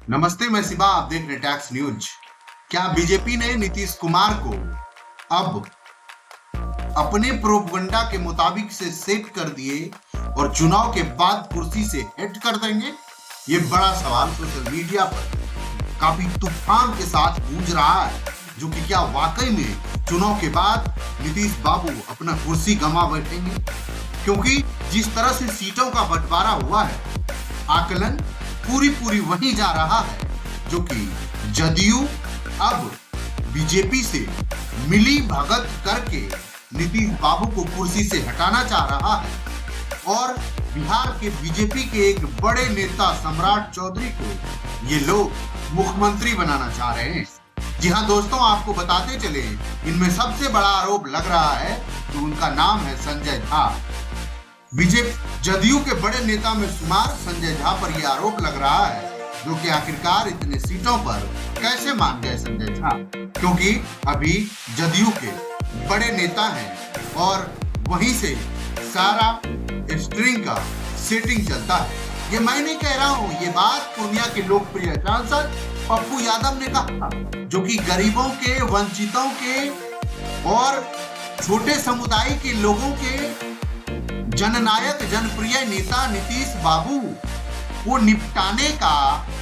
नमस्ते, मैं शिवा, आप देख रहे टैक्स न्यूज। क्या बीजेपी ने नीतीश कुमार को अब अपने प्रोपगंडा के मुताबिक से सेट कर दिए और चुनाव के बाद कुर्सी से हट कर देंगे? ये बड़ा सवाल सोशल मीडिया पर काफी तूफान के साथ गूंज रहा है, जो कि क्या वाकई में चुनाव के बाद नीतीश बाबू अपना कुर्सी गंवा बैठेंगे? क्योंकि जिस तरह से सीटों का बंटवारा हुआ है, आकलन पूरी वही जा रहा है जो कि जदयू अब बीजेपी से मिली भगत करके नीतीश बाबू को कुर्सी से हटाना चाह रहा है और बिहार के बीजेपी के एक बड़े नेता सम्राट चौधरी को ये लोग मुख्यमंत्री बनाना चाह रहे हैं। जी हाँ दोस्तों, आपको बताते चले, इनमें सबसे बड़ा आरोप लग रहा है तो उनका नाम है संजय झा। बीजेपी जदयू के बड़े नेता में शुमार संजय झा पर यह आरोप लग रहा है जो कि आखिरकार इतने सीटों पर कैसे मान गए संजय झा, क्योंकि अभी जदयू के बड़े नेता हैं और वहीं से सारा स्ट्रिंग का सेटिंग चलता है। ये मैं नहीं कह रहा हूँ, ये बात पूर्णिया के लोकप्रिय सांसद पप्पू यादव ने कहा, जो कि गरीबों के, वंचितों के और छोटे समुदाय के लोगों के जननायक जनप्रिय नेता नीतीश बाबू को निपटाने का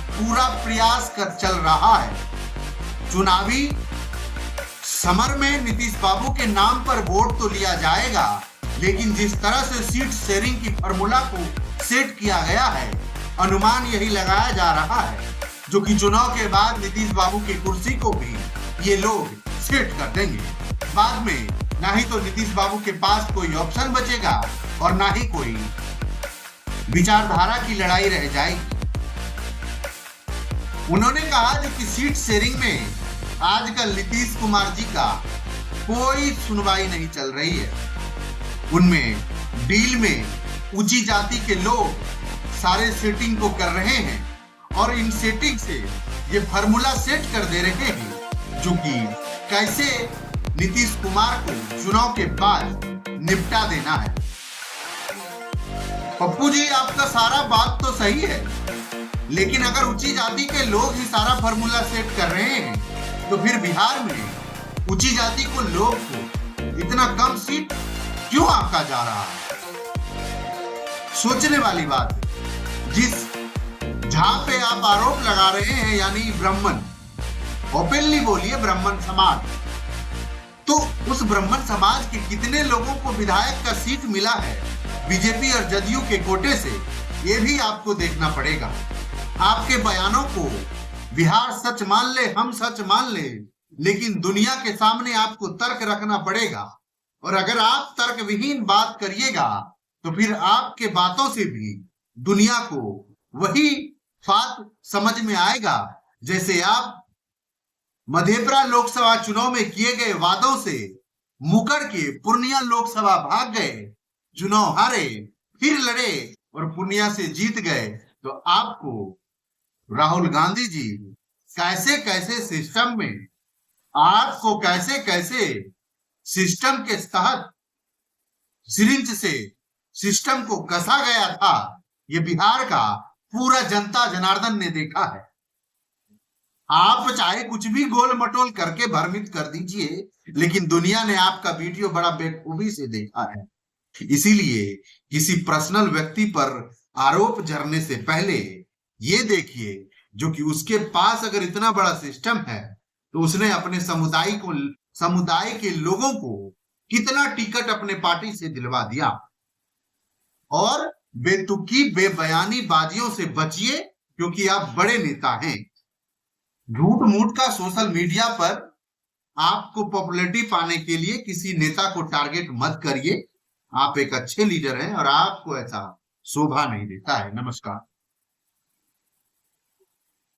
पूरा प्रयास कर चल रहा है। चुनावी समर में नीतीश बाबू के नाम पर वोट तो लिया जाएगा, लेकिन जिस तरह से सीट शेयरिंग की फॉर्मूला को सेट किया गया है, अनुमान यही लगाया जा रहा है जो कि चुनाव के बाद नीतीश बाबू की कुर्सी को भी ये लोग सेट कर देंगे। बाद में ना ही तो नीतीश बाबू के पास कोई ऑप्शन बचेगा और ना ही कोई विचारधारा की लड़ाई रह जाएगी। उन्होंने कहा जो कि सीट शेयरिंग में आजकल नीतीश कुमार जी का कोई सुनवाई नहीं चल रही है। उनमें डील में ऊंची जाति के लोग सारे सेटिंग को कर रहे हैं और इन सेटिंग से ये फार्मूला सेट कर दे रहे हैं जो कि कैसे नीतीश कुमार को चुनाव के बाद निपटा देना है। पप्पू जी, आपका सारा बात तो सही है, लेकिन अगर ऊंची जाति के लोग ही सारा फार्मूला सेट कर रहे हैं तो फिर बिहार में ऊंची जाति को लोग को इतना कम सीट क्यों आंका जा रहा है? सोचने वाली बात है। जिस जहां पे आप आरोप लगा रहे हैं, यानी ब्राह्मण, ओपनली बोलिए ब्राह्मण समाज, तो उस ब्राह्मण समाज के कितने लोगों को विधायक का सीट मिला है बीजेपी और जदयू के कोटे से, ये भी आपको देखना पड़ेगा। आपके बयानों को बिहार सच मान ले, हम सच मान ले, लेकिन दुनिया के सामने आपको तर्क रखना पड़ेगा। और अगर आप तर्क विहीन बात करिएगा तो फिर आपके बातों से भी दुनिया को वही बात समझ में आएगा जैसे आप मधेपुरा लोकसभा चुनाव में किए गए वादों से मुकर के पूर्णिया लोकसभा भाग गए, चुनाव हारे, फिर लड़े और पूर्णिया से जीत गए। तो आपको राहुल गांधी जी कैसे कैसे सिस्टम में, आपको कैसे कैसे सिस्टम के तहत सिरिंज से सिस्टम को कसा गया था, ये बिहार का पूरा जनता जनार्दन ने देखा है। आप चाहे कुछ भी गोल मटोल करके भ्रमित कर दीजिए, लेकिन दुनिया ने आपका वीडियो बड़ा बेखूबी से देखा है। इसीलिए किसी पर्सनल व्यक्ति पर आरोप जरने से पहले ये देखिए जो कि उसके पास अगर इतना बड़ा सिस्टम है तो उसने अपने समुदाय के लोगों को कितना टिकट अपने पार्टी से दिलवा दिया। और बेतुकी बेबयानी बाजियों से बचिए, क्योंकि आप बड़े नेता हैं। झूठ मूठ का सोशल मीडिया पर आपको पॉपुलैरिटी पाने के लिए किसी नेता को टारगेट मत करिए। आप एक अच्छे लीडर हैं और आपको ऐसा शोभा नहीं देता है। नमस्कार।